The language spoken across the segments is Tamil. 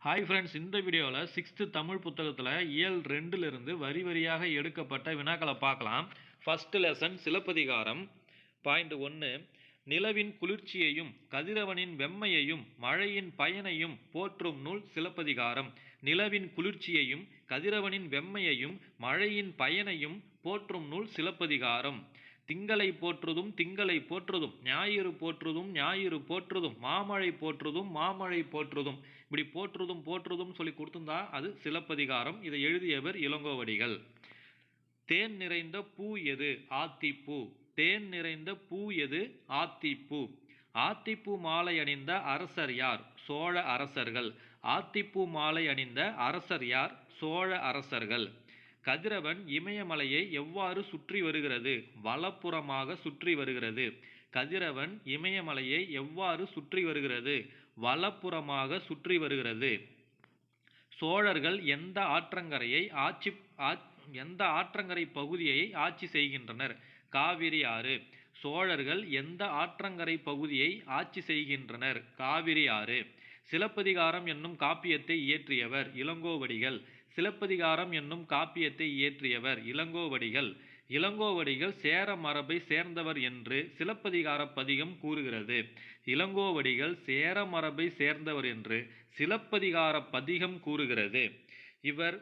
ஹாய் ஃப்ரெண்ட்ஸ், இந்த வீடியோவில் 6th தமிழ் புத்தகத்தில் இயல் 2லிருந்து வரி வரியாக எடுக்கப்பட்ட வினாக்களை பார்க்கலாம். First lesson Silappatikaram. பாயிண்ட் 1, நிலவின் குளிர்ச்சியையும் கதிரவனின் வெம்மையையும் மழையின் பயனையும் போற்றும் நூல் சிலப்பதிகாரம். நிலவின் குளிர்ச்சியையும் கதிரவனின் வெம்மையையும் மழையின் பயனையும் போற்றும் நூல் சிலப்பதிகாரம். திங்களை போற்றுதும் திங்களை போற்றுதும், ஞாயிறு போற்றுதும் ஞாயிறு போற்றுதும், மாமழை போற்றுதும் மாமழை போற்றுதும். இப்படி போற்றுதும் போற்றுதும் சொல்லி கொடுத்திருந்தா அது சிலப்பதிகாரம். இதை எழுதியவர் இளங்கோவடிகள். தேன் நிறைந்த பூ எது? ஆத்திப்பூ. தேன் நிறைந்த பூ எது? ஆத்திப்பூ. ஆத்திப்பூ மாலை அணிந்த அரசர் யார்? சோழ அரசர்கள். ஆத்திப்பூ மாலை அணிந்த அரசர் யார்? சோழ அரசர்கள். கதிரவன் இமயமலையை எவ்வாறு சுற்றி வருகிறது? வலப்புறமாக சுற்றி வருகிறது. கதிரவன் இமயமலையை எவ்வாறு சுற்றி வருகிறது? வலப்புறமாக சுற்றி வருகிறது. சோழர்கள் எந்த ஆற்றங்கரை பகுதியை ஆட்சி செய்கின்றனர்? காவிரி ஆறு. சோழர்கள் எந்த ஆற்றங்கரை பகுதியை ஆட்சி செய்கின்றனர்? காவிரி ஆறு. சிலப்பதிகாரம் என்னும் காப்பியத்தை இயற்றியவர் இளங்கோவடிகள். சிலப்பதிகாரம் என்னும் காப்பியத்தை இயற்றியவர் இளங்கோவடிகள். இளங்கோவடிகள் சேர மரபை சேர்ந்தவர் என்று சிலப்பதிகார பதிகம் கூறுகிறது. இளங்கோவடிகள் சேர மரபை சேர்ந்தவர் என்று சிலப்பதிகார பதிகம் கூறுகிறது. இவர்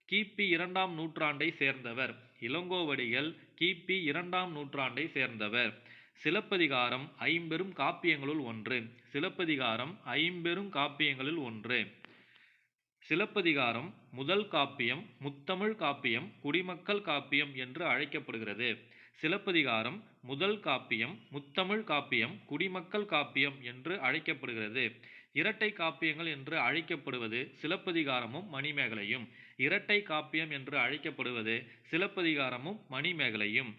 கிபி 2ஆம் நூற்றாண்டை சேர்ந்தவர். இளங்கோவடிகள் கிபி 2ஆம் நூற்றாண்டை சேர்ந்தவர். சிலப்பதிகாரம் ஐம்பெரும் காப்பியங்களுள் ஒன்று. சிலப்பதிகாரம் ஐம்பெரும் காப்பியங்களில் ஒன்று. சிலப்பதிகாரம் முதல் காப்பியம், முத்தமிழ் காப்பியம், குடிமக்கள் காப்பியம் என்று அழைக்கப்படுகிறது. சிலப்பதிகாரம் முதல் காப்பியம், முத்தமிழ் காப்பியம், குடிமக்கள் காப்பியம் என்று அழைக்கப்படுகிறது. இரட்டை காப்பியங்கள் என்று அழைக்கப்படுவது சிலப்பதிகாரமும் மணிமேகலையும். இரட்டை காப்பியம் என்று அழைக்கப்படுவது சிலப்பதிகாரமும் மணிமேகலையும்.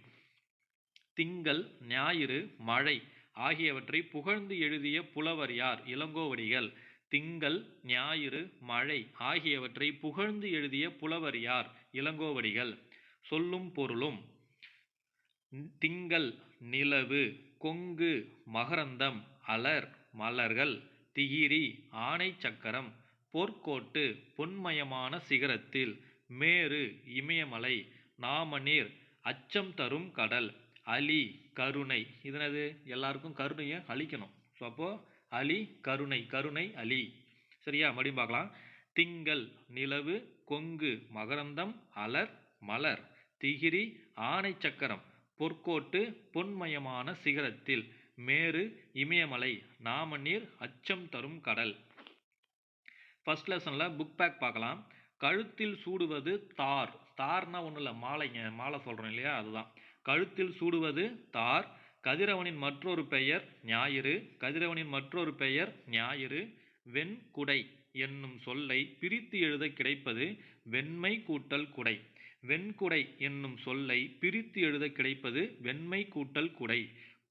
திங்கள், ஞாயிறு, மழை ஆகியவற்றை புகழ்ந்து எழுதிய புலவர் யார்? இளங்கோவடிகள். திங்கள், ஞாயிறு, மழை ஆகியவற்றை புகழ்ந்து எழுதிய புலவர் யார்? இளங்கோவடிகள். சொல்லும் பொருளும். திங்கள் நிலவு, கொங்கு மகரந்தம், அலர் மலர்கள், திகிரி ஆனை சக்கரம், பொற்கோட்டு பொன்மயமான சிகரத்தில், மேரு இமயமலை, நாமநீர் அச்சம் தரும் கடல், அலி கருணை. இதனது எல்லாருக்கும் கருணையை அளிக்கணும். ஸோ அப்போ அலி கருணை, கருணை அலி. சரியா? மறுபடியும் பார்க்கலாம். திங்கள் நிலவு, கொங்கு மகரந்தம், அலர் மலர், திகிரி ஆனை சக்கரம், பொற்கோட்டு பொன்மயமான சிகரத்தில், மேரு இமயமலை, நாமநீர் அச்சம் தரும் கடல். ஃபர்ஸ்ட் லெசன்ல புக் பேக் பார்க்கலாம். கழுத்தில் சூடுவது தார். தார்னா ஒன்றும் இல்லை, மாலைங்க. மாலை சொல்கிறோம் இல்லையா, அதுதான். கழுத்தில் சூடுவது தார். கதிரவனின் மற்றொரு பெயர் ஞாயிறு. கதிரவனின் மற்றொரு பெயர் ஞாயிறு. வெண்குடை என்னும் சொல்லை பிரித்து எழுத கிடைப்பது வெண்மை கூட்டல் குடை. வெண்குடை என்னும் சொல்லை பிரித்து எழுத கிடைப்பது வெண்மை கூட்டல் குடை.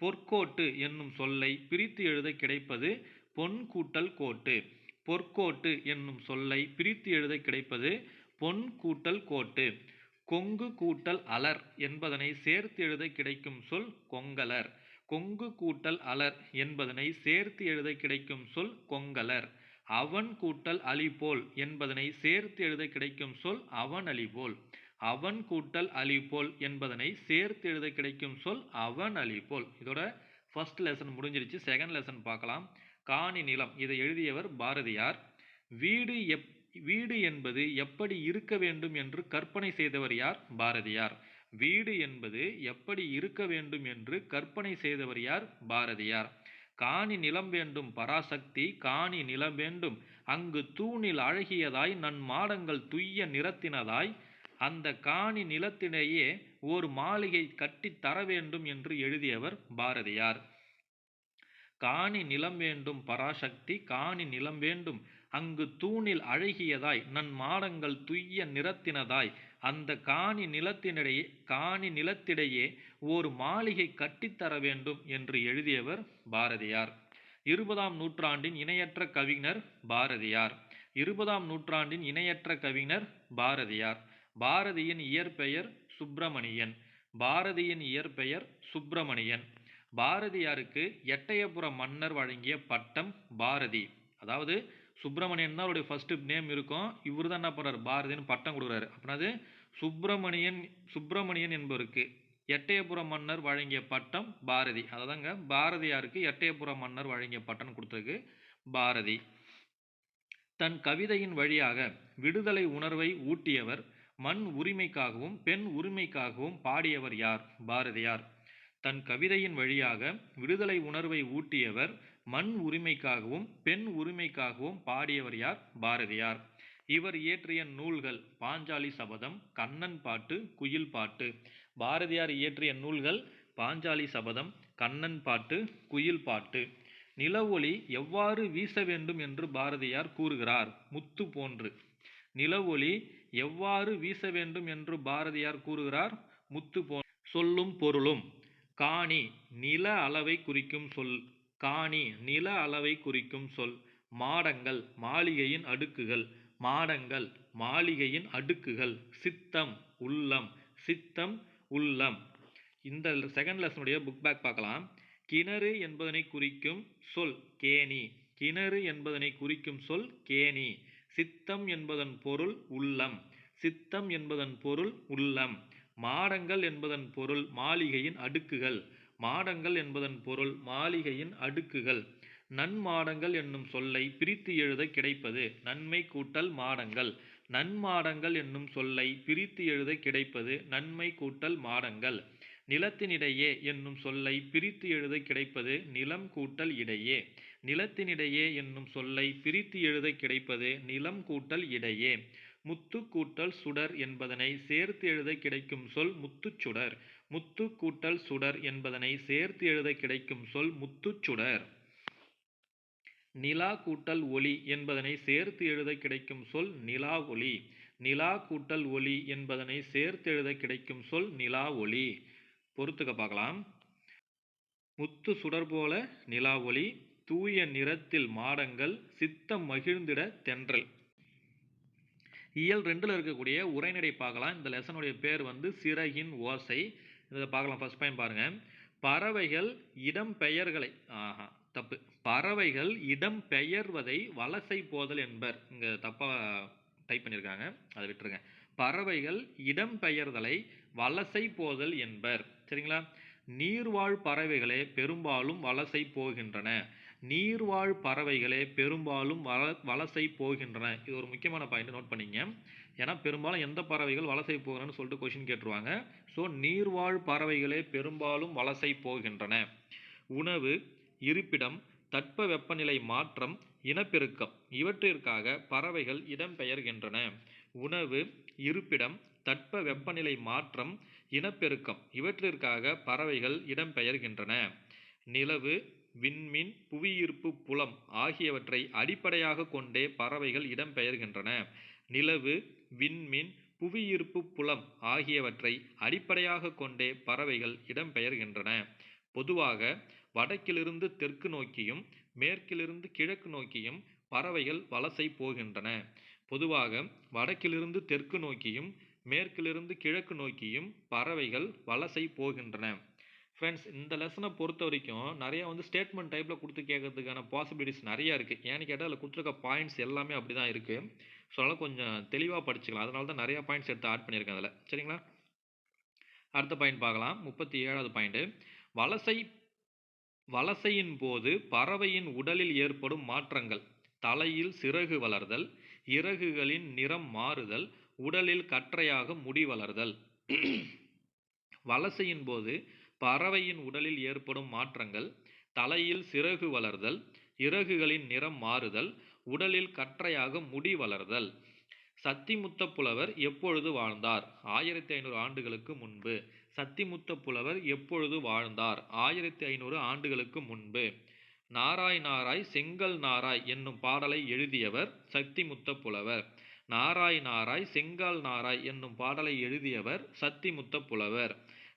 பொற்கோட்டு என்னும் சொல்லை பிரித்து எழுத கிடைப்பது பொன் கூட்டல் கோட்டு. பொற்கோட்டு என்னும் சொல்லை பிரித்து எழுத கிடைப்பது பொன் கூட்டல் கோட்டு. கொங்கு கூட்டல் அலர் என்பதனை சேர்த்து எழுத கிடைக்கும் சொல் கொங்கலர். கொங்கு கூட்டல் அலர் என்பதனை சேர்த்து எழுத கிடைக்கும் சொல் கொங்கலர். அவன் கூட்டல் அலிபோல் என்பதனை சேர்த்து எழுத கிடைக்கும் சொல் அவன் அலிபோல். அவன் கூட்டல் அலிபோல் என்பதனை சேர்த்து எழுத கிடைக்கும் சொல் அவன் அலிபோல். இதோட ஃபர்ஸ்ட் லெசன் முடிஞ்சிருச்சு. செகண்ட் லெசன் பார்க்கலாம். காணி நிலம். இதை எழுதியவர் பாரதியார். வீடு என்பது எப்படி இருக்க வேண்டும் என்று கற்பனை செய்தவர் யார்? பாரதியார். வீடு என்பது எப்படி இருக்க வேண்டும் என்று கற்பனை செய்தவர் யார்? பாரதியார். காணி நிலம் வேண்டும் பராசக்தி, காணி நிலம் வேண்டும் அங்கு தூணில் அழகியதாய் நன் மாடங்கள் துய்ய நிறத்தினதாய், அந்த காணி நிலத்திலேயே ஒரு மாளிகை கட்டி தர வேண்டும் என்று எழுதியவர் பாரதியார். காணி நிலம் வேண்டும் பராசக்தி, காணி நிலம் வேண்டும் அங்கு தூணில் அழகியதாய் நன் மாடங்கள் துய்ய நிறத்தினதாய், அந்த காணி நிலத்திடையே ஒரு மாளிகை கட்டித்தர வேண்டும் என்று எழுதியவர் பாரதியார். 20ஆம் நூற்றாண்டின் இணையற்ற கவிஞர் பாரதியார். 20ஆம் நூற்றாண்டின் இணையற்ற கவிஞர் பாரதியார். பாரதியின் இயற்பெயர் சுப்பிரமணியன். பாரதியின் இயற்பெயர் சுப்பிரமணியன். பாரதியாருக்கு எட்டயபுர மன்னர் வழங்கிய பட்டம் பாரதி. அதாவது சுப்பிரமணியன் தான் அவருடைய ஃபர்ஸ்ட் நேம் இருக்கும். இவர் தான் என்ன பண்ணுறாரு, பாரதின்னு பட்டம் கொடுக்குறாரு. அப்படின்னா அது சுப்பிரமணியன் என்பவருக்கு எட்டயபுர மன்னர் வழங்கிய பட்டம் பாரதி. அதாங்க பாரதியாருக்கு எட்டயபுர மன்னர் வழங்கிய பட்டம் கொடுத்ததுக்கு பாரதி. தன் கவிதையின் வழியாக விடுதலை உணர்வை ஊட்டியவர், மண் உரிமைக்காகவும் பெண் உரிமைக்காகவும் பாடியவர் யார்? பாரதியார். தன் கவிதையின் வழியாக விடுதலை உணர்வை ஊட்டியவர், மண் உரிமைக்காகவும் பெண் உரிமைக்காகவும் பாடியவர் யார்? பாரதியார். இவர் இயற்றிய நூல்கள் பாஞ்சாலி சபதம், கண்ணன் பாட்டு, குயில் பாட்டு. பாரதியார் இயற்றிய நூல்கள் பாஞ்சாலி சபதம், கண்ணன் பாட்டு, குயில் பாட்டு. நில ஒளி எவ்வாறு வீச வேண்டும் என்று பாரதியார் கூறுகிறார்? முத்து போன்று. நில ஒளி எவ்வாறு வீச வேண்டும் என்று பாரதியார் கூறுகிறார்? முத்து போன்று. சொல்லும் பொருளும். காணி நில அளவை குறிக்கும் சொல். காணி நில அளவை குறிக்கும் சொல். மாடங்கள் மாளிகையின் அடுக்குகள். மாடங்கள் மாளிகையின் அடுக்குகள். சித்தம் உள்ளம். சித்தம் உள்ளம். இந்த செகண்ட் லெசனுடைய புக் பேக் பார்க்கலாம். கிணறு என்பதனை குறிக்கும் சொல் கேணி. கிணறு என்பதனை குறிக்கும் சொல் கேணி. சித்தம் என்பதன் பொருள் உள்ளம். சித்தம் என்பதன் பொருள் உள்ளம். மாடங்கள் என்பதன் பொருள் மாளிகையின் அடுக்குகள். மாடங்கள் என்பதன் பொருள் மாளிகையின் அடுக்குகள். நன்மாடங்கள் என்னும் சொல்லை பிரித்து எழுத கிடைப்பது. நன்மை கூட்டல் மாடங்கள். நன்மாடங்கள் என்னும் சொல்லை பிரித்து எழுத கிடைப்பது நன்மை கூட்டல் மாடங்கள். நிலத்தினிடையே என்னும் சொல்லை பிரித்து எழுத கிடைப்பது நிலம் கூட்டல் இடையே. நிலத்தினிடையே என்னும் சொல்லை பிரித்து எழுத கிடைப்பது நிலம் கூட்டல் இடையே. முத்து கூட்டல் சுடர் என்பதனை சேர்த்து எழுத கிடைக்கும் சொல் முத்துச்சுடர். முத்து கூட்டல் சுடர் என்பதனை சேர்த்து எழுத கிடைக்கும் சொல் முத்துச்சுடர். நிலா கூட்டல் ஒளி என்பதனை சேர்த்து எழுத கிடைக்கும் சொல் நிலா ஒளி. நிலா கூட்டல் ஒளி என்பதனை சேர்த்து எழுத கிடைக்கும் சொல் நிலா ஒளி. பொறுத்துக்க பார்க்கலாம். முத்து சுடர் போல நிலா ஒளி, தூய நிறத்தில் மாடங்கள், சித்தம் மகிழ்ந்திட தென்றல். இயல் 2ல் இருக்கக்கூடிய உரைநடை பார்க்கலாம். இந்த லெசனுடைய பேர் சிறகின் ஓசை. இதை பார்க்கலாம். ஃபர்ஸ்ட் பாயிண்ட் பாருங்க. பறவைகள் இடம் பெயர்களை தப்பு. பறவைகள் இடம் பெயர்வதை வலசை போதல் என்பர். இங்க தப்பா டைப் பண்ணியிருக்காங்க, அதை விட்டுருங்க. பறவைகள் இடம் பெயர்தலை வலசை போதல் என்பர். சரிங்களா? நீர்வாழ் பறவைகளே பெரும்பாலும் வலசை போகின்றன. நீர்வாழ் பறவைகளே பெரும்பாலும் வலசை போகின்றன. இது ஒரு முக்கியமான பாயிண்ட், நோட் பண்ணிங்க. ஏன்னா பெரும்பாலும் எந்த பறவைகள் வலசை போகிறன்னு சொல்லிட்டு கொஸ்டின் கேட்டுருவாங்க. ஸோ நீர்வாழ் பறவைகளே பெரும்பாலும் வலசை போகின்றன. உணவு, இருப்பிடம், தட்ப வெப்பநிலை மாற்றம், இனப்பெருக்கம் இவற்றிற்காக பறவைகள் இடம்பெயர்கின்றன. உணவு, இருப்பிடம், தட்ப வெப்பநிலை மாற்றம், இனப்பெருக்கம் இவற்றிற்காக பறவைகள் இடம்பெயர்கின்றன. நிலவு, விண்மீன், புவியீர்ப்பு புலம் ஆகியவற்றை அடிப்படையாக கொண்டே பறவைகள் இடம்பெயர்கின்றன. நிலவு, விண்மீன், புவியீர்ப்பு புலம் ஆகியவற்றை அடிப்படையாக கொண்டே பறவைகள் இடம்பெயர்கின்றன. பொதுவாக வடக்கிலிருந்து தெற்கு நோக்கியும் மேற்கிலிருந்து கிழக்கு நோக்கியும் பறவைகள் வலசை போகின்றன. பொதுவாக வடக்கிலிருந்து தெற்கு நோக்கியும் மேற்கிலிருந்து கிழக்கு நோக்கியும் பறவைகள் வலசை போகின்றன. ஃப்ரெண்ட்ஸ், இந்த லெசனை பொறுத்த வரைக்கும் நிறைய ஸ்டேட்மெண்ட் டைப்பில் கொடுத்து கேட்கறதுக்கான பாசிபிலிட்டிஸ் நிறைய இருக்குது. ஏன்னு கேட்டால் அதில் கொடுத்துருக்க பாயிண்ட்ஸ் எல்லாமே அப்படி தான் இருக்குது. ஸோ அதனால் கொஞ்சம் தெளிவாக படிச்சுக்கலாம். அதனால தான் நிறையா பாயிண்ட்ஸ் எடுத்து ஆட் பண்ணியிருக்கேன் அதில். சரிங்களா? அடுத்த பாயிண்ட் பார்க்கலாம். 37வது பாயிண்ட். வலசையின் போது பறவையின் உடலில் ஏற்படும் மாற்றங்கள். தலையில் சிறகு வளர்தல், இறகுகளின் நிறம் மாறுதல், உடலில் கற்றையாக முடி வளர்தல். வலசையின் போது பறவையின் உடலில் ஏற்படும் மாற்றங்கள். தலையில் சிறகு வளர்தல், இறகுகளின் நிறம் மாறுதல், உடலில் கற்றையாக முடி வளர்தல். சத்திமுத்த புலவர் எப்பொழுது வாழ்ந்தார்? 1500 ஆண்டுகளுக்கு முன்பு. சத்திமுத்த புலவர் எப்பொழுது வாழ்ந்தார்? 1500 ஆண்டுகளுக்கு முன்பு. நாராய் நாராய் செங்கல் நாராய் என்னும் பாடலை எழுதியவர் சத்திமுத்த புலவர். நாராய் நாராய் செங்கல் நாராய் என்னும் பாடலை எழுதியவர் சத்திமுத்த புலவர்.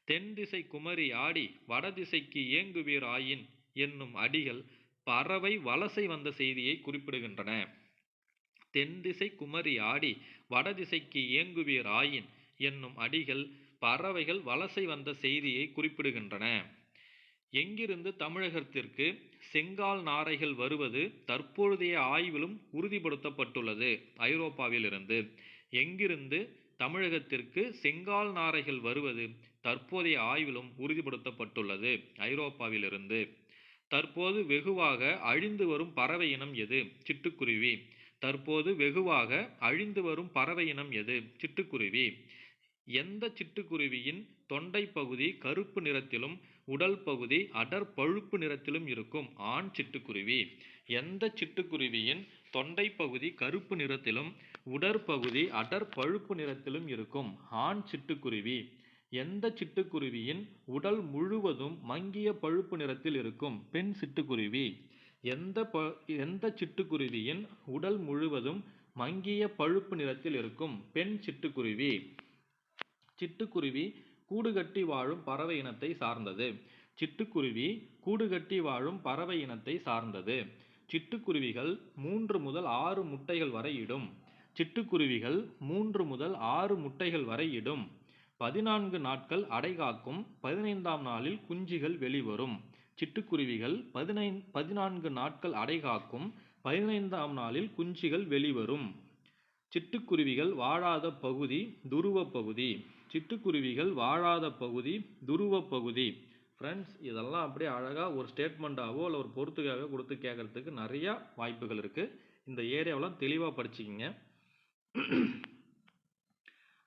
தென் திசை குமரி ஆடி வடதிசைக்கு ஏங்குவீர் ஆயின் என்னும் அடிகள் பறவை வலசை வந்த செய்தியை குறிப்பிடுகின்றன. தென் திசை குமரி ஆடி வடதிசைக்கு ஏங்குவீர் ஆயின் என்னும் அடிகள் பறவைகள் வலசை வந்த செய்தியை குறிப்பிடுகின்றன. எங்கிருந்து தமிழகத்திற்கு செங்கால் நாரைகள் வருவது தற்பொழுதைய ஆய்விலும் உறுதிப்படுத்தப்பட்டுள்ளது ஐரோப்பாவிலிருந்து. எங்கிருந்து தமிழகத்திற்கு செங்கால் நாரைகள் வருவது தற்போதைய ஆய்விலும் உறுதிப்படுத்தப்பட்டுள்ளது ஐரோப்பாவிலிருந்து. தற்போது வெகுவாக அழிந்து வரும் பறவை இனம் எது? சிட்டுக்குருவி. தற்போது வெகுவாக அழிந்து வரும் பறவை இனம் எது? சிட்டுக்குருவி. எந்த சிட்டுக்குருவியின் தொண்டை பகுதி கருப்பு நிறத்திலும் உடல் பகுதி அடர் பழுப்பு நிறத்திலும் இருக்கும்? ஆண் சிட்டுக்குருவி. எந்த சிட்டுக்குருவியின் தொண்டை பகுதி கருப்பு நிறத்திலும் உடற்பகுதி அடர் பழுப்பு நிறத்திலும் இருக்கும்? ஆண் சிட்டுக்குருவி. எந்த சிட்டுக்குருவியின் உடல் முழுவதும் மங்கிய பழுப்பு நிறத்தில் இருக்கும்? பெண் சிட்டுக்குருவி. எந்த சிட்டுக்குருவியின் உடல் முழுவதும் மங்கிய பழுப்பு நிறத்தில் இருக்கும்? பெண் சிட்டுக்குருவி. சிட்டுக்குருவி கூடுகட்டி வாழும் பறவை இனத்தை சார்ந்தது. சிட்டுக்குருவி கூடுகட்டி வாழும் பறவை இனத்தை சார்ந்தது. சிட்டுக்குருவிகள் 3 முதல் 6 முட்டைகள் வரை இடும். சிட்டுக்குருவிகள் 3 முதல் 6 முட்டைகள் வரை இடும். 14 நாட்கள் அடைகாக்கும். 15ஆம் நாளில் குஞ்சுகள் வெளிவரும். சிட்டுக்குருவிகள் 14 நாட்கள் அடைகாக்கும். 15ஆம் நாளில் குஞ்சுகள் வெளிவரும். சிட்டுக்குருவிகள் வாழாத பகுதி துருவ பகுதி. சிட்டுக்குருவிகள் வாழாத பகுதி துருவ பகுதி. ஃப்ரெண்ட்ஸ், இதெல்லாம் அப்படியே அழகாக ஒரு ஸ்டேட்மெண்ட்டாவோ இல்லை ஒரு பொறுத்துக்காகவோ கொடுத்து கேட்கறதுக்கு நிறையா வாய்ப்புகள் இருக்குது. இந்த ஏரியாவெல்லாம் தெளிவாக படிச்சுக்கிங்க.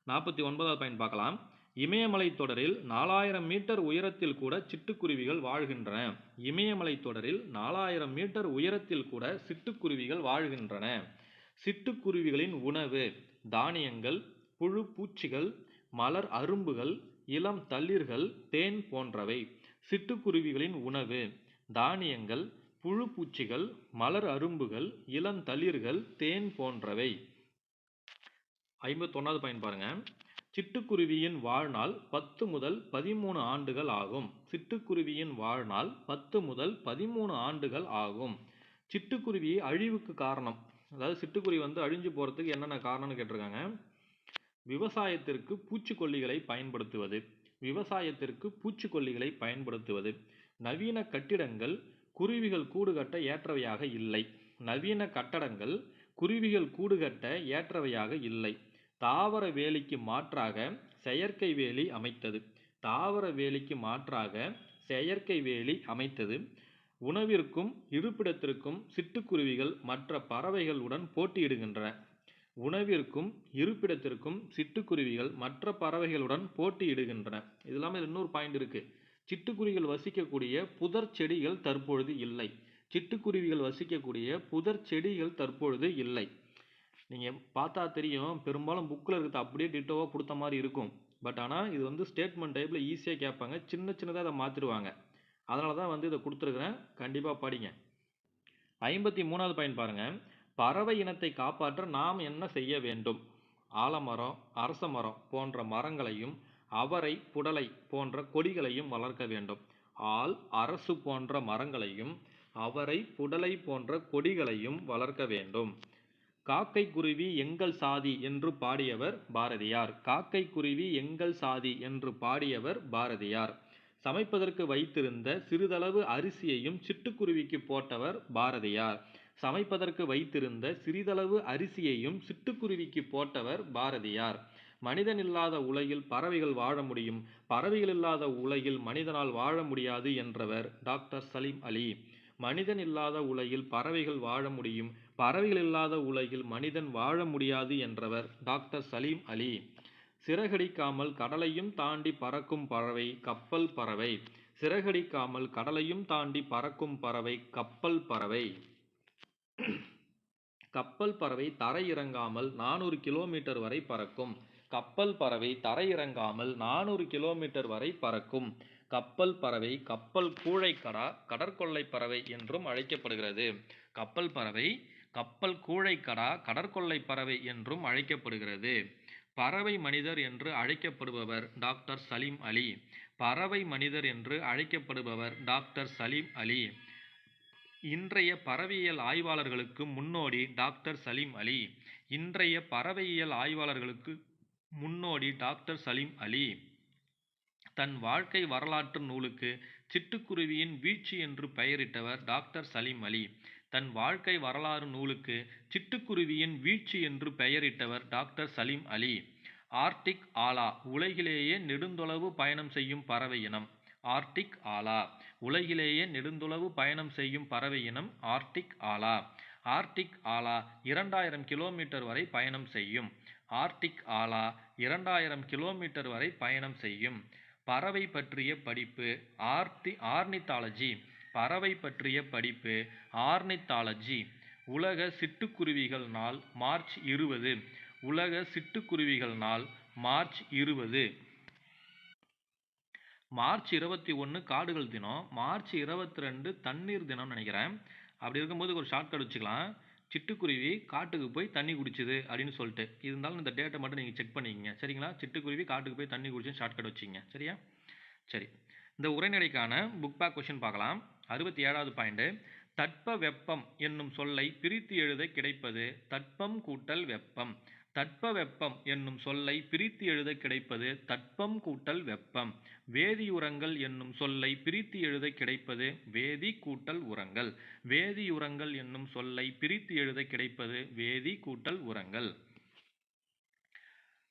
49வது பாயிண்ட் பார்க்கலாம். இமயமலை தொடரில் 4000 மீட்டர் உயரத்தில் கூட சிட்டுக்குருவிகள் வாழ்கின்றன. இமயமலை தொடரில் 4000 மீட்டர் உயரத்தில் கூட சிட்டுக்குருவிகள் வாழ்கின்றன. சிட்டுக்குருவிகளின் உணவு தானியங்கள், புழு பூச்சிகள், மலர் அரும்புகள், இளம் தளிர்கள், தேன் போன்றவை. சிட்டுக்குருவிகளின் உணவு தானியங்கள், புழு பூச்சிகள், மலர் அரும்புகள், இளம் தளிர்கள், தேன் போன்றவை. 51வது பாயிண்ட் பாருங்க. சிட்டுக்குருவியின் வாழ்நாள் 10 முதல் 13 ஆண்டுகள் ஆகும். சிட்டுக்குருவியின் வாழ்நாள் 10 முதல் 13 ஆண்டுகள் ஆகும். சிட்டுக்குருவி அழிவுக்கு காரணம், அதாவது சிட்டுக்குருவி அழிஞ்சு போறதுக்கு என்னென்ன காரணம்னு கேட்டிருக்காங்க. விவசாயத்திற்கு பூச்சிக்கொல்லிகளை பயன்படுத்துவது. விவசாயத்திற்கு பூச்சிக்கொல்லிகளை பயன்படுத்துவது. நவீன கட்டிடங்கள் குருவிகள் கூடு கட்ட ஏற்றவையாக இல்லை. நவீன கட்டடங்கள் குருவிகள் கூடு கட்ட ஏற்றவையாக இல்லை. தாவர வேலிக்கு மாற்றாக செயற்கை வேலி அமைத்தது. தாவர வேலிக்கு மாற்றாக செயற்கை வேலி அமைத்தது. உணவிற்கும் இருப்பிடத்திற்கும் சிட்டுக்குருவிகள் மற்ற பறவைகளுடன் போட்டியிடுகின்றன. உணவிற்கும் இருப்பிடத்திற்கும் சிட்டுக்குருவிகள் மற்ற பறவைகளுடன் போட்டியிடுகின்றன. இது இல்லாமல் இன்னொரு பாயிண்ட் இருக்கு. சிட்டுக்குருவிகள் வசிக்கக்கூடிய புதர் செடிகள் தற்பொழுது இல்லை. சிட்டுக்குருவிகள் வசிக்கக்கூடிய புதர் செடிகள் தற்பொழுது இல்லை. நீங்கள் பார்த்தா தெரியும், பெரும்பாலும் புக்கில் இருக்கிறது அப்படியே டிட்டோவாக கொடுத்த மாதிரி இருக்கும். பட் ஆனால் இது ஸ்டேட்மெண்ட் டைப்பில் ஈஸியாக கேட்பாங்க. சின்ன சின்னதாக அதை மாற்றிடுவாங்க. அதனால தான் இதை கொடுத்துருக்குறேன். கண்டிப்பாக படிங்க. 53வது பாயிண்ட் பாருங்கள். பறவை இனத்தை காப்பாற்ற நாம் என்ன செய்ய வேண்டும்? ஆலமரம், அரச மரம் போன்ற மரங்களையும் அவரை, புடலை போன்ற கொடிகளையும் வளர்க்க வேண்டும். அரசு போன்ற மரங்களையும் அவரை, புடலை போன்ற கொடிகளையும் வளர்க்க வேண்டும். காக்கை குருவி எங்கள் சாதி என்று பாடியவர் பாரதியார். காக்கை குருவி எங்கள் சாதி என்று பாடியவர் பாரதியார். சமைப்பதற்கு வைத்திருந்த சிறிதளவு அரிசியையும் சிட்டுக்குருவிக்கு போட்டவர் பாரதியார். சமைப்பதற்கு வைத்திருந்த சிறிதளவு அரிசியையும் சிட்டுக்குருவிக்கு போட்டவர் பாரதியார். மனிதன் இல்லாத உலகில் பறவைகள் வாழ முடியும், பறவைகள் இல்லாத உலகில் மனிதனால் வாழ முடியாது என்றவர் டாக்டர் சலீம் அலி. மனிதன் இல்லாத உலகில் பறவைகள் வாழ முடியும், பறவைகள் இல்லாத உலகில் மனிதன் வாழ முடியாது என்றவர் டாக்டர் சலீம் அலி. சிறகடிக்காமல் கடலையும் தாண்டி பறக்கும் பறவை கப்பல் பறவை. சிறகடிக்காமல் கடலையும் தாண்டி பறக்கும் பறவை கப்பல் பறவை. கப்பல் பறவை தரையிறங்காமல் 400 கிலோமீட்டர் வரை பறக்கும். கப்பல் பறவை தரையிறங்காமல் 400 கிலோமீட்டர் வரை பறக்கும். கப்பல் பறவை கப்பல் கூழைக்கடா, கடற்கொள்ளை பறவை என்றும் அழைக்கப்படுகிறது. கப்பல் பறவை கப்பல் கூழைக்கடா, கடற்கொள்ளை பறவை என்றும் அழைக்கப்படுகிறது. பறவை மனிதர் என்று அழைக்கப்படுபவர் டாக்டர் சலீம் அலி. பறவை மனிதர் என்று அழைக்கப்படுபவர் டாக்டர் சலீம் அலி. இன்றைய பறவையியல் ஆய்வாளர்களுக்கு முன்னோடி டாக்டர் சலீம் அலி. இன்றைய பறவையியல் ஆய்வாளர்களுக்கு முன்னோடி டாக்டர் சலீம் அலி. தன் வாழ்க்கை வரலாற்று நூலுக்கு சிட்டுக்குருவியின் வீழ்ச்சி என்று பெயரிட்டவர் டாக்டர் சலீம் அலி. தன் வாழ்க்கை வரலாறு நூலுக்கு சிட்டுக்குருவியின் வீழ்ச்சி என்று பெயரிட்டவர் டாக்டர் சலீம் அலி. ஆர்டிக் ஆலா உலகிலேயே நெடுந்தொலைவு பயணம் செய்யும் பறவை இனம். ஆர்டிக் ஆலா உலகிலேயே நெடுந்தொலைவு பயணம் செய்யும் பறவை இனம் ஆர்டிக் ஆலா. ஆர்டிக் ஆலா 2000 கிலோமீட்டர் வரை பயணம் செய்யும். ஆர்டிக் ஆலா 2000 கிலோமீட்டர் வரை பயணம் செய்யும். பறவை பற்றிய படிப்பு ஆர்னித்தாலஜி. பறவை பற்றிய படிப்பு ஆர்னித்தாலஜி. உலக சிட்டுக்குருவிகள் நாள் மார்ச் 20. உலக சிட்டுக்குருவிகள் நாள் மார்ச் 20. மார்ச் 21 காடுகள் தினம். மார்ச் 22 தண்ணீர் தினம்னு நினைக்கிறேன். அப்படி இருக்கும்போது ஒரு ஷார்ட்கட் வச்சுக்கலாம். சிட்டுக்குருவி காட்டுக்கு போய் தண்ணி குடிச்சுது அப்படின்னு சொல்லிட்டு. இருந்தாலும் இந்த டேட்டை மட்டும் நீங்கள் செக் பண்ணிக்கங்க. சரிங்களா? சிட்டுக்குருவி காட்டுக்கு போய் தண்ணி குடிச்சுன்னு ஷார்ட்கட் வச்சுங்க. சரியா? சரி. இந்த உரைநடைக்கான புக் பேக் கொஸ்டின் பார்க்கலாம். 67வது பாயிண்ட். தட்ப வெப்பம் என்னும் சொல்லை பிரித்து எழுத கிடைப்பது தட்பம் கூட்டல் வெப்பம். தட்ப வெப்பம் என்னும் சொல்லை பிரித்து எழுத கிடைப்பது தட்பம் கூட்டல் வெப்பம். வேதியுரங்கள் என்னும் சொல்லை பிரித்து எழுத கிடைப்பது வேதி கூட்டல் உரங்கள். வேதியுரங்கள் என்னும் சொல்லை பிரித்து எழுத கிடைப்பது வேதி கூட்டல் உரங்கள்.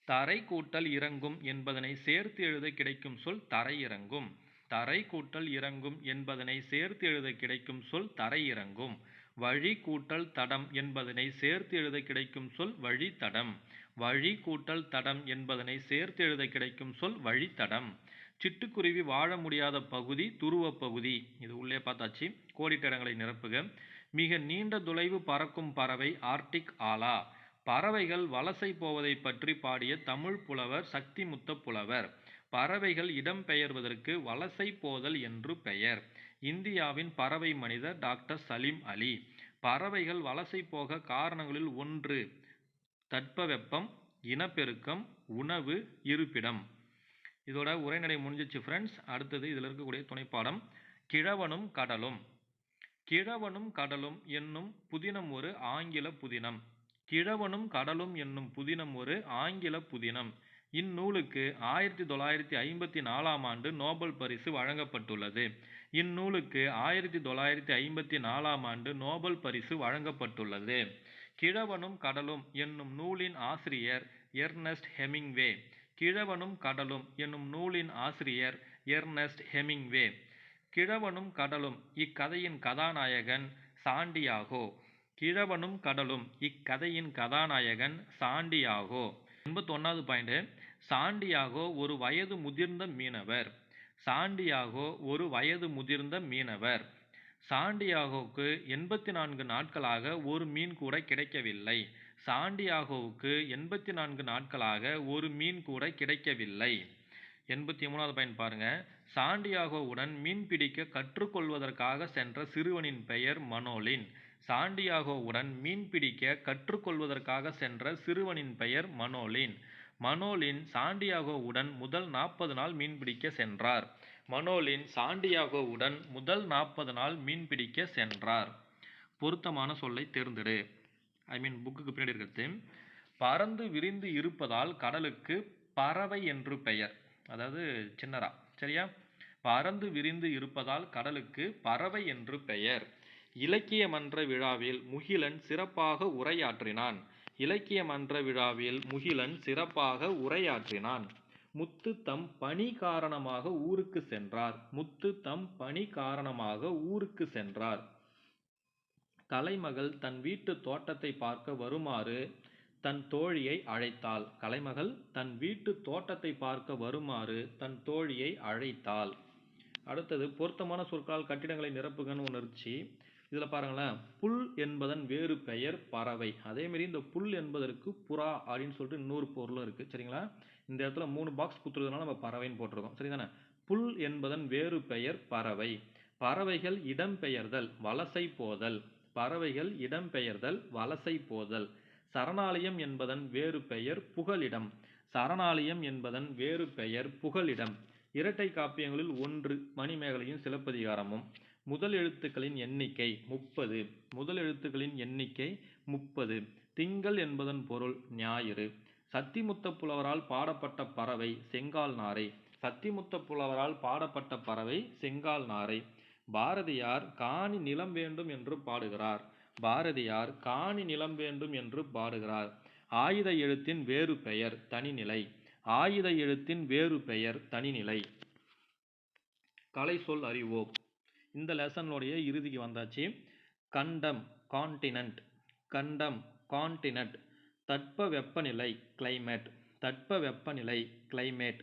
தரை கூட்டல் இறங்கும் என்பதனை சேர்த்து எழுத கிடைக்கும் சொல் தரை இறங்கும். தரை கூட்டல் இறங்கும் என்பதனை சேர்த்து எழுத கிடைக்கும் சொல் தரை இறங்கும். வழி கூட்டல் தடம் என்பதனை சேர்த்து எழுத கிடைக்கும் சொல் வழித்தடம். வழி கூட்டல் தடம் என்பதனை சேர்த்து எழுத கிடைக்கும் சொல் வழித்தடம். சிட்டுக்குருவி வாழ முடியாத பகுதி துருவ பகுதி. இது உள்ளே பார்த்தாச்சு. கோடிட்ட இடங்களை நிரப்புக. மிக நீண்ட தொலைவு பறக்கும் பறவை ஆர்டிக் ஆலா. பறவைகள் வலசை போவதை பற்றி பாடிய தமிழ் புலவர் சக்திமுத்த புலவர். பறவைகள் இடம்பெயர்வதற்கு வலசை போதல் என்று பெயர். இந்தியாவின் பறவை மனிதர் டாக்டர் சலீம் அலி. பறவைகள் வலசை போக காரணங்களில் 1 தட்பவெப்பம், இனப்பெருக்கம், உணவு, இருப்பிடம். இதோட உரைநடை முடிஞ்சிச்சு ஃப்ரெண்ட்ஸ். அடுத்தது இதில் இருக்கக்கூடிய துணைப்பாடம் கிழவனும் கடலும். கிழவனும் கடலும் என்னும் புதினம் ஒரு ஆங்கில புதினம். கிழவனும் கடலும் என்னும் புதினம் ஒரு ஆங்கில புதினம். இந்நூலுக்கு 1954ஆம் ஆண்டு நோபல் பரிசு வழங்கப்பட்டுள்ளது. இந்நூலுக்கு 1954ஆம் ஆண்டு நோபல் பரிசு வழங்கப்பட்டுள்ளது. கிழவனும் கடலும் என்னும் நூலின் ஆசிரியர் எர்னஸ்ட் ஹெமிங்வே. கிழவனும் கடலும் என்னும் நூலின் ஆசிரியர் எர்னஸ்ட் ஹெமிங்வே. கிழவனும் கடலும் இக்கதையின் கதாநாயகன் சாண்டியாகோ. கிழவனும் கடலும் இக்கதையின் கதாநாயகன் சாண்டியாகோ. 81வது பாயிண்ட். சாண்டியாகோ ஒரு வயது முதிர்ந்த மீனவர். சாண்டியாகோ ஒரு வயது முதிர்ந்த மீனவர். சாண்டியாகோவுக்கு 84 நாட்களாக ஒரு மீன் கூட கிடைக்கவில்லை. சாண்டியாகோவுக்கு 84 நாட்களாக ஒரு மீன் கூட கிடைக்கவில்லை. 83வது பாயிண்ட் பாருங்க. சாண்டியாகோவுடன் மீன் பிடிக்க கற்றுக்கொள்வதற்காக சென்ற சிறுவனின் பெயர் மனோலின். சாண்டியாகோவுடன் மீன் பிடிக்க கற்றுக்கொள்வதற்காக சென்ற சிறுவனின் பெயர் மனோலின். மனோலின் சாண்டியாகோவுடன் முதல் 40 நாள் மீன்பிடிக்க சென்றார். மனோலின் சாண்டியாகோவுடன் முதல் 40 நாள் மீன்பிடிக்க சென்றார். பொருத்தமான சொல்லை தேர்ந்தெடு. புக்குக்கு பின்னாடி இருக்கிறது. பறந்து விரிந்து இருப்பதால் கடலுக்கு பறவை என்று பெயர். அதாவது சின்னரா. சரியா? பறந்து விரிந்து இருப்பதால் கடலுக்கு பறவை என்று பெயர். இலக்கிய மன்ற விழாவில் முகிலன் சிறப்பாக உரையாற்றினான். இலக்கிய மன்ற விழாவில் முகிலன் சிறப்பாக உரையாற்றினான். முத்து தம் பணி காரணமாக ஊருக்கு சென்றார். முத்து தம் பணி காரணமாக ஊருக்கு சென்றார். கலைமகள் தன் வீட்டு தோட்டத்தை பார்க்க வருமாறு தன் தோழியை அழைத்தாள். கலைமகள் தன் வீட்டு தோட்டத்தை பார்க்க வருமாறு தன் தோழியை அழைத்தாள். அடுத்தது பொருத்தமான சொற்களால் கட்டிடங்களை நிரப்புகன்னு ஒன்று இருந்துச்சு. இதில் பாருங்களேன். புல் என்பதன் வேறு பெயர் பறவை. அதேமாரி இந்த புல் என்பதற்கு புறா அப்படின்னு சொல்லிட்டு இன்னொரு பொருளும் இருக்குது. சரிங்களா? இந்த இடத்துல 3 பாக்ஸ் கொடுத்துருக்கனால நம்ம பறவைன்னு போட்டிருக்கோம். சரிதானே? புல் என்பதன் வேறு பெயர் பறவை. பறவைகள் இடம்பெயர்தல் வலசை போதல். பறவைகள் இடம்பெயர்தல் வலசை போதல். சரணாலயம் என்பதன் வேறு பெயர் புகலிடம். சரணாலயம் என்பதன் வேறு பெயர் புகலிடம். இரட்டை காப்பியங்களில் 1 மணிமேகலையும் சிலப்பதிகாரமும். முதல் எழுத்துக்களின் எண்ணிக்கை 30. முதல் எழுத்துக்களின் எண்ணிக்கை 30. திங்கள் என்பதன் பொருள் ஞாயிறு. சத்திமுத்த புலவரால் பாடப்பட்ட பறவை செங்கால் நாரை. சத்திமுத்த புலவரால் பாடப்பட்ட பறவை செங்கால் நாரை. பாரதியார் காணி நிலம் வேண்டும் என்று பாடுகிறார். பாரதியார் காணி நிலம் வேண்டும் என்று பாடுகிறார். ஆயுத எழுத்தின் வேறு பெயர் தனிநிலை. ஆயுத எழுத்தின் வேறு பெயர் தனிநிலை. கலை சொல் அறிவோம். இந்த லெசனுடைய இறுதிக்கு வந்தாச்சு. கண்டம் கான்டினென்ட். கண்டம் கான்டினென்ட். தட்ப வெப்பநிலை கிளைமேட். தட்ப வெப்பநிலை கிளைமேட்.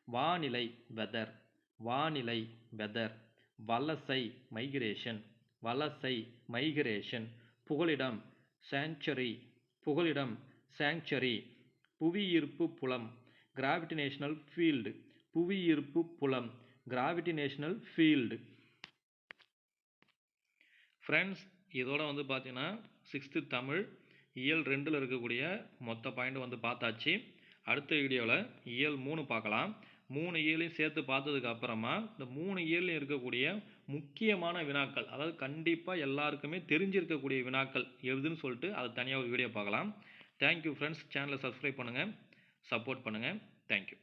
வானிலை வெதர். வானிலை வெதர். வலசை மைக்ரேஷன். வலசை மைக்ரேஷன். புகலிடம் சாங்சுரி. புகலிடம் சாங்சுரி. புவியீர்ப்பு புலம் கிராவிடேஷனல் ஃபீல்டு. புவியீர்ப்பு புலம் கிராவிடேஷனல் ஃபீல்டு. ஃப்ரெண்ட்ஸ், இதோட வந்து பார்த்தீங்கன்னா 6th தமிழ் இயல் 2ல் இருக்கக்கூடிய மொத்த பாயிண்ட் வந்து பார்த்தாச்சு. அடுத்த வீடியோவில் இயல் 3 பார்க்கலாம். 3 இயலையும் சேர்த்து பார்த்ததுக்கு அப்புறமா இந்த 3 இயலையும் இருக்கக்கூடிய முக்கியமான வினாக்கள், அதாவது கண்டிப்பாக எல்லாருக்குமே தெரிஞ்சிருக்கக்கூடிய வினாக்கள் எதுன்னு சொல்லிட்டு அது தனியாக ஒரு வீடியோ பார்க்கலாம். Thank you friends. சேனலை சப்ஸ்கிரைப் பண்ணுங்கள், சப்போர்ட் பண்ணுங்கள். தேங்க்யூ.